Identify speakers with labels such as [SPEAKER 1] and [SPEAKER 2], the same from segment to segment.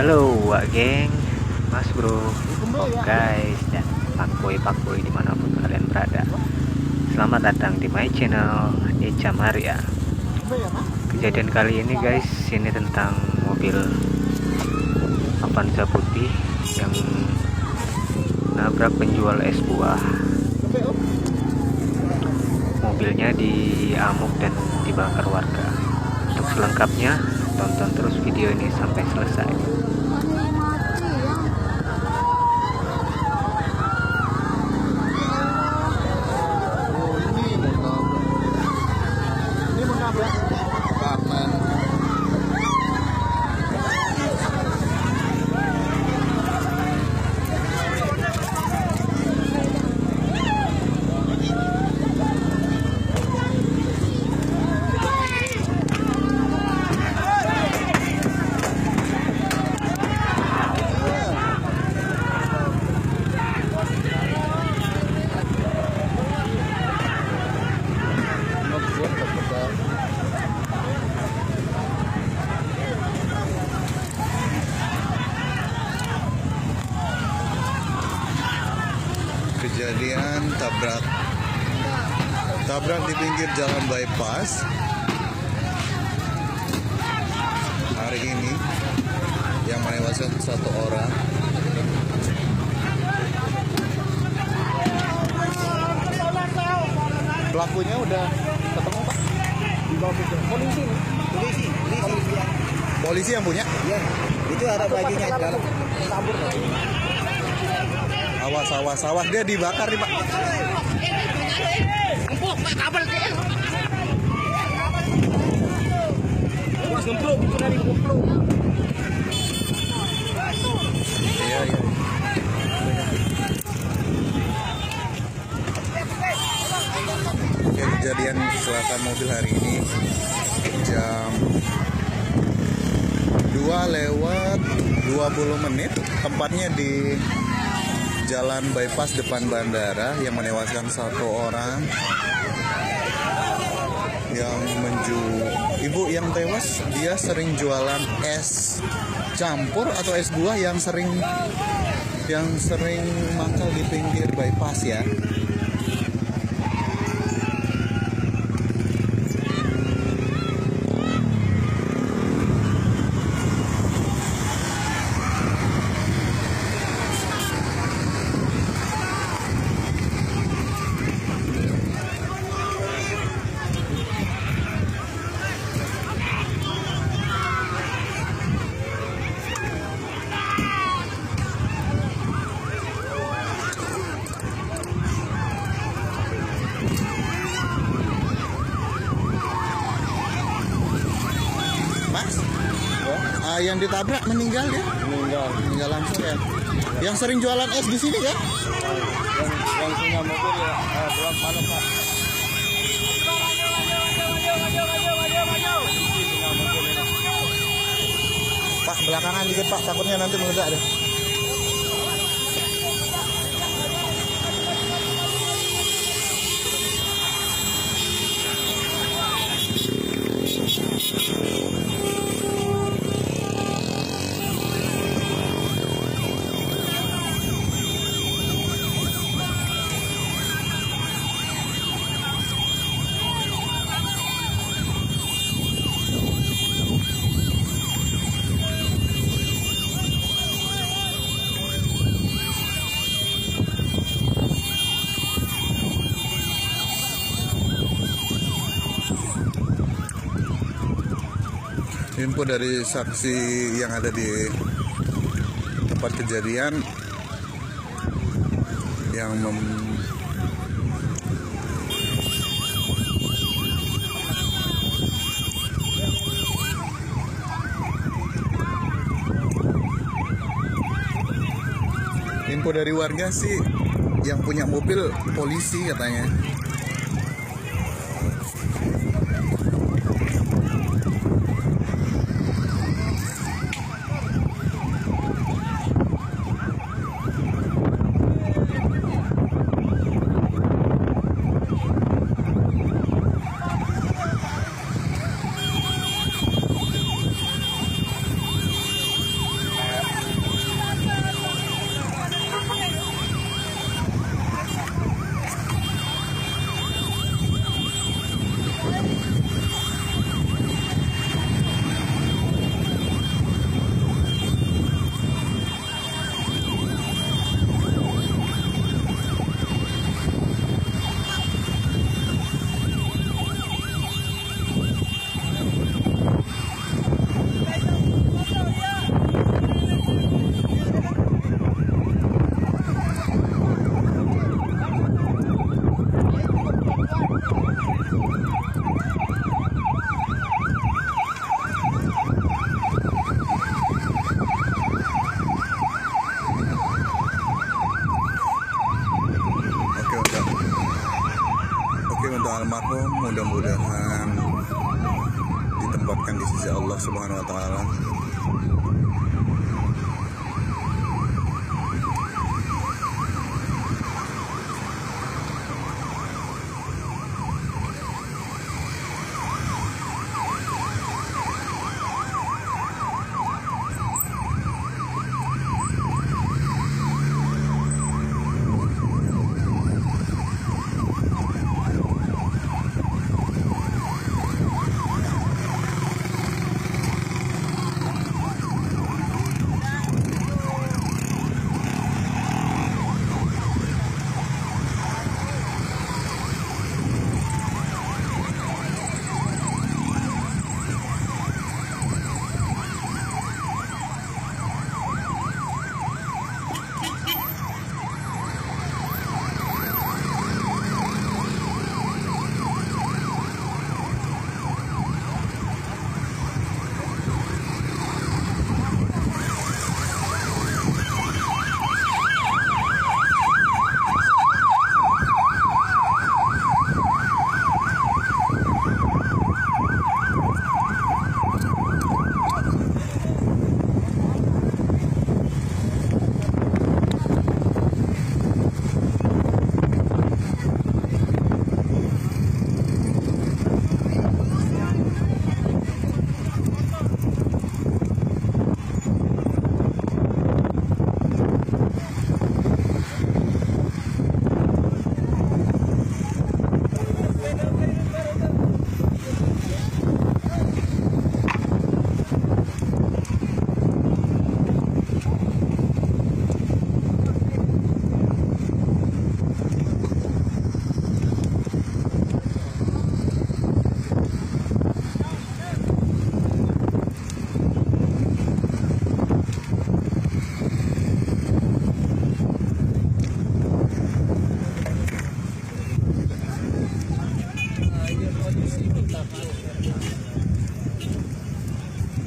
[SPEAKER 1] Halo Wak Geng, Mas Bro, guys, dan Pak Boy dimanapun kalian berada. Selamat datang di my channel Echa Maria. Kejadian kali ini guys, ini tentang mobil Avanza putih yang nabrak penjual es buah. Mobilnya diamuk dan dibakar warga. Untuk selengkapnya, tonton terus video ini sampai selesai.
[SPEAKER 2] Kejadian tabrak di pinggir jalan bypass hari ini yang menewaskan satu orang. Pelakunya udah ketemu Pak? Polisi yang punya?
[SPEAKER 3] Iya, itu ada bajunya di dalam.
[SPEAKER 2] Awas, dia dibakar nih Pak. Iya. Kejadian kecelakaan mobil hari ini jam 2:20, tempatnya di Jalan Bypass depan bandara, yang menewaskan satu orang. Yang ibu yang tewas, dia sering jualan es campur atau es buah yang sering mangkal di pinggir bypass ya. Mas, yang ditabrak meninggal ya? Meninggal langsung ya. Yang sering jualan es di sini ya?
[SPEAKER 3] Yang punya mobil ya, belum panas Pak.
[SPEAKER 2] Pak, belakangan dikit Pak, takutnya nanti meledak deh. Info dari saksi yang ada di tempat kejadian yang info dari warga sih, yang punya mobil polisi katanya. almarhum mudah-mudahan ditempatkan di sisi Allah Subhanahu wa taala.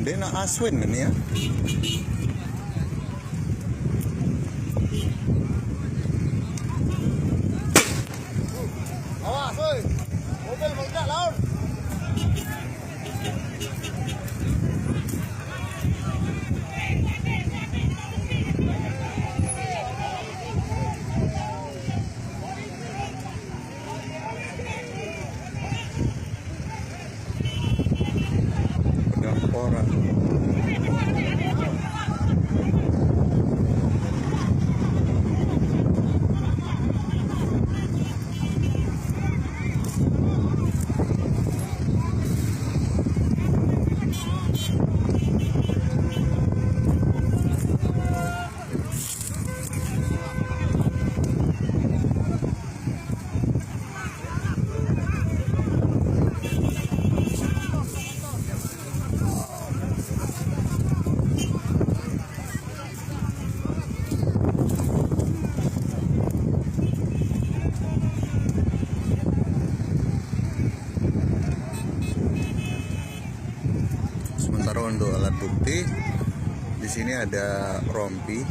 [SPEAKER 2] Dia nak aswin ini ya.
[SPEAKER 3] Awas, woi. Mobil meledak laut.
[SPEAKER 2] Pedang Pora. Sementara untuk alat bukti di sini ada rompi,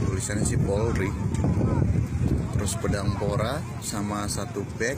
[SPEAKER 2] tulisannya si Polri, terus pedang pora sama satu bag,